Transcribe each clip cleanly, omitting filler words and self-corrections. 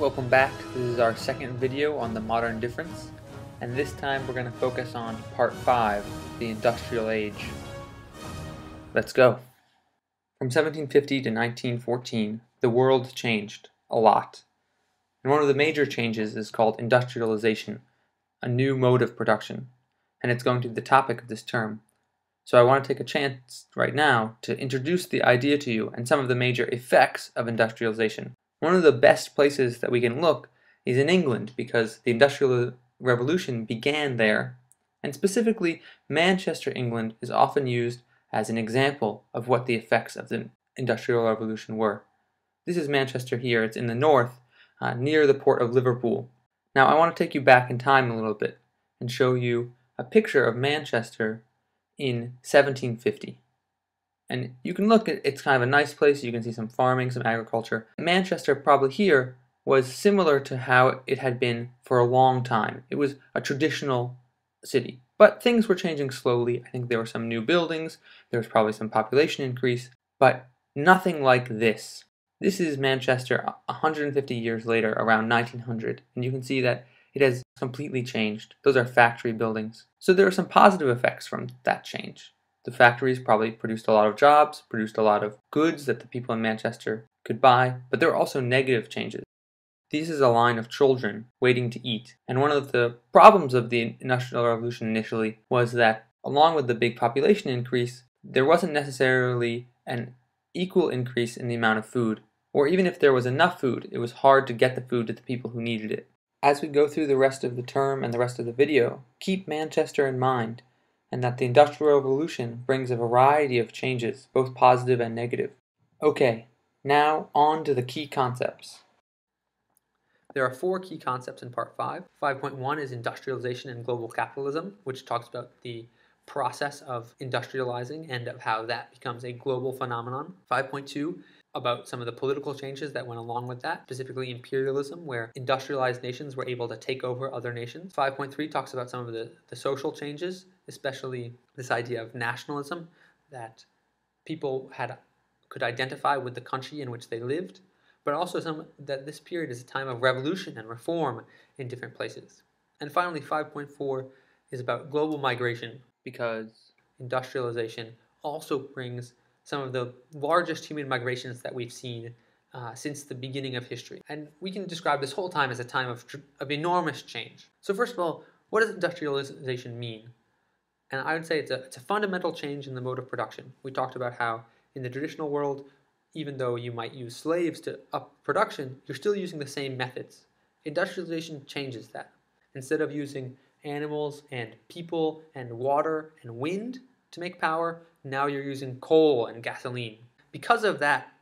Welcome back. This is our second video on the modern difference, and this time we're going to focus on part 5, the industrial age. Let's go. From 1750 to 1914, the world changed a lot. And one of the major changes is called industrialization, a new mode of production, and it's going to be the topic of this term. So I want to take a chance right now to introduce the idea to you and some of the major effects of industrialization. One of the best places that we can look is in England, because the Industrial Revolution began there, and specifically Manchester, England is often used as an example of what the effects of the Industrial Revolution were. This is Manchester here. It's in the north, near the port of Liverpool. Now I want to take you back in time a little bit and show you a picture of Manchester in 1750. And you can look at, it's kind of a nice place. You can see some farming, some agriculture. Manchester, probably here, was similar to how it had been for a long time. It was a traditional city. But things were changing slowly. I think there were some new buildings. There was probably some population increase. But nothing like this. This is Manchester 150 years later, around 1900. And you can see that it has completely changed. Those are factory buildings. So there are some positive effects from that change. The factories probably produced a lot of jobs, produced a lot of goods that the people in Manchester could buy, but there were also negative changes. This is a line of children waiting to eat. And one of the problems of the Industrial Revolution initially was that, along with the big population increase, there wasn't necessarily an equal increase in the amount of food. Or even if there was enough food, it was hard to get the food to the people who needed it. As we go through the rest of the term and the rest of the video, keep Manchester in mind, and that the Industrial Revolution brings a variety of changes, both positive and negative. Okay, now on to the key concepts. There are 4 key concepts in part 5. 5.1 is industrialization and global capitalism, which talks about the process of industrializing and of how that becomes a global phenomenon. 5.2 about some of the political changes that went along with that, specifically imperialism, where industrialized nations were able to take over other nations. 5.3 talks about some of the social changes, especially this idea of nationalism, that people could identify with the country in which they lived, but also that this period is a time of revolution and reform in different places. And finally, 5.4 is about global migration, because industrialization also brings some of the largest human migrations that we've seen since the beginning of history. And we can describe this whole time as a time of enormous change. So first of all, what does industrialization mean? And I would say it's a fundamental change in the mode of production. We talked about how in the traditional world, even though you might use slaves to up production, you're still using the same methods. Industrialization changes that. Instead of using animals and people and water and wind to make power, now you're using coal and gasoline. Because of that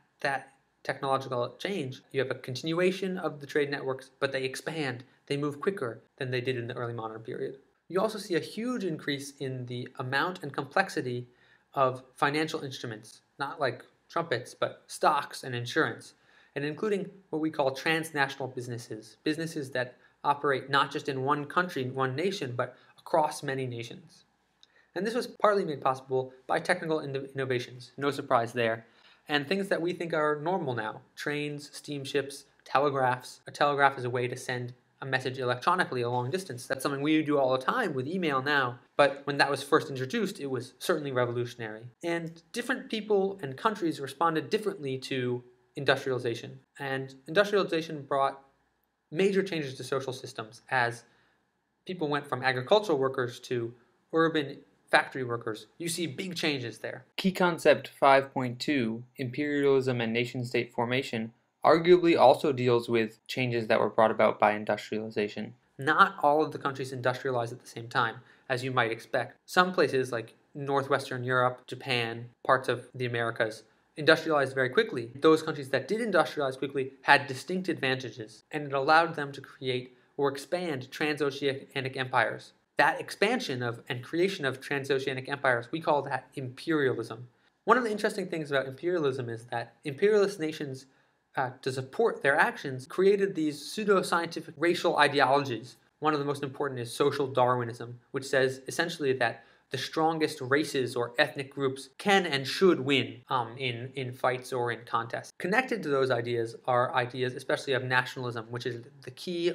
technological change, you have a continuation of the trade networks, but they expand. They move quicker than they did in the early modern period. You also see a huge increase in the amount and complexity of financial instruments, not like trumpets, but stocks and insurance, and including what we call transnational businesses, businesses that operate not just in one country, one nation, but across many nations. And this was partly made possible by technical innovations, no surprise there, and things that we think are normal now: trains, steamships, telegraphs. A telegraph is a way to send a message electronically a long distance. That's something we do all the time with email now, but when that was first introduced, it was certainly revolutionary. And different people and countries responded differently to industrialization. And industrialization brought major changes to social systems as people went from agricultural workers to urban factory workers. You see big changes there. Key concept 5.2, imperialism and nation-state formation, arguably also deals with changes that were brought about by industrialization. Not all of the countries industrialized at the same time, as you might expect. Some places like northwestern Europe, Japan, parts of the Americas, industrialized very quickly. Those countries that did industrialize quickly had distinct advantages, and it allowed them to create or expand transoceanic empires. That expansion and creation of transoceanic empires, we call that imperialism. One of the interesting things about imperialism is that imperialist nations, to support their actions, created these pseudo-scientific racial ideologies. One of the most important is social Darwinism, which says essentially that the strongest races or ethnic groups can and should win in fights or in contests. Connected to those ideas are ideas especially of nationalism, which is the key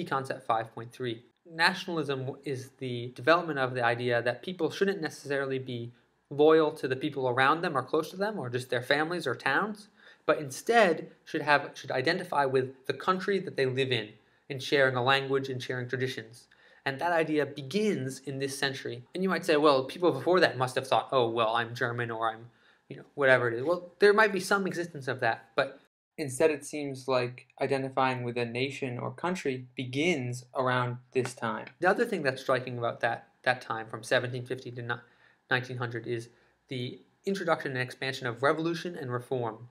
concept 5.3. Nationalism is the development of the idea that people shouldn't necessarily be loyal to the people around them or close to them or just their families or towns, but instead should identify with the country that they live in sharing a language and sharing traditions. And that idea begins in this century. And you might say, well, people before that must have thought, oh, well, I'm German or I'm, whatever it is. Well, there might be some existence of that, but instead it seems like identifying with a nation or country begins around this time. The other thing that's striking about that time from 1750 to 1900 is the introduction and expansion of revolution and reform.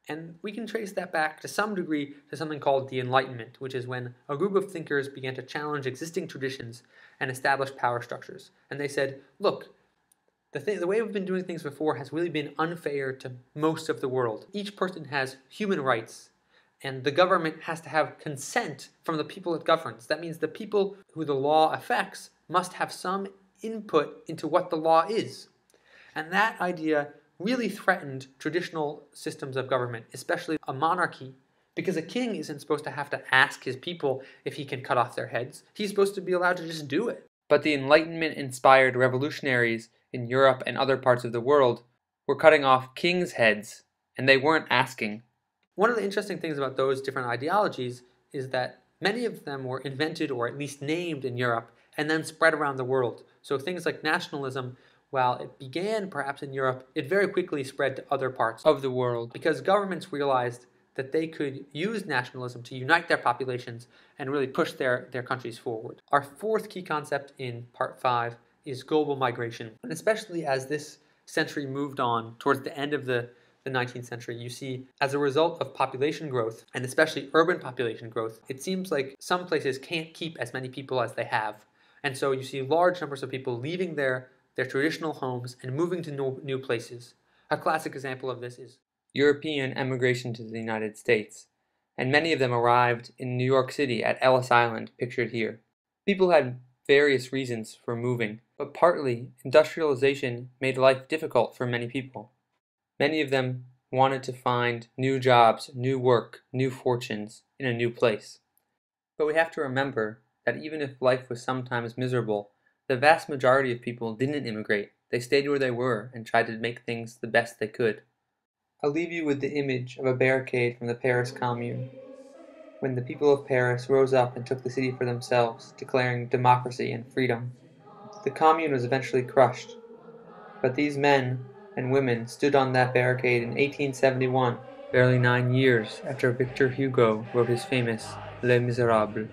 And we can trace that back to some degree to something called the Enlightenment, which is when a group of thinkers began to challenge existing traditions and establish power structures. And they said, look, the way we've been doing things before has really been unfair to most of the world. Each person has human rights, and the government has to have consent from the people it governs. That means the people who the law affects must have some input into what the law is. And that idea really threatened traditional systems of government, especially a monarchy, because a king isn't supposed to have to ask his people if he can cut off their heads. He's supposed to be allowed to just do it. But the Enlightenment-inspired revolutionaries in Europe and other parts of the world were cutting off kings' heads, and they weren't asking. One of the interesting things about those different ideologies is that many of them were invented or at least named in Europe and then spread around the world. So things like nationalism, while it began perhaps in Europe, it very quickly spread to other parts of the world because governments realized that they could use nationalism to unite their populations and really push their countries forward. Our fourth key concept in part 5 is global migration. And especially as this century moved on towards the end of the 19th century, you see as a result of population growth, and especially urban population growth, it seems like some places can't keep as many people as they have. And so you see large numbers of people leaving their traditional homes and moving to new places. A classic example of this is European emigration to the United States, and many of them arrived in New York City at Ellis Island, pictured here. People had various reasons for moving, but partly industrialization made life difficult for many people. Many of them wanted to find new jobs, new work, new fortunes in a new place. But we have to remember that even if life was sometimes miserable, the vast majority of people didn't immigrate. They stayed where they were and tried to make things the best they could. I'll leave you with the image of a barricade from the Paris Commune, when the people of Paris rose up and took the city for themselves, declaring democracy and freedom. The Commune was eventually crushed, but these men and women stood on that barricade in 1871, barely 9 years after Victor Hugo wrote his famous Les Miserables.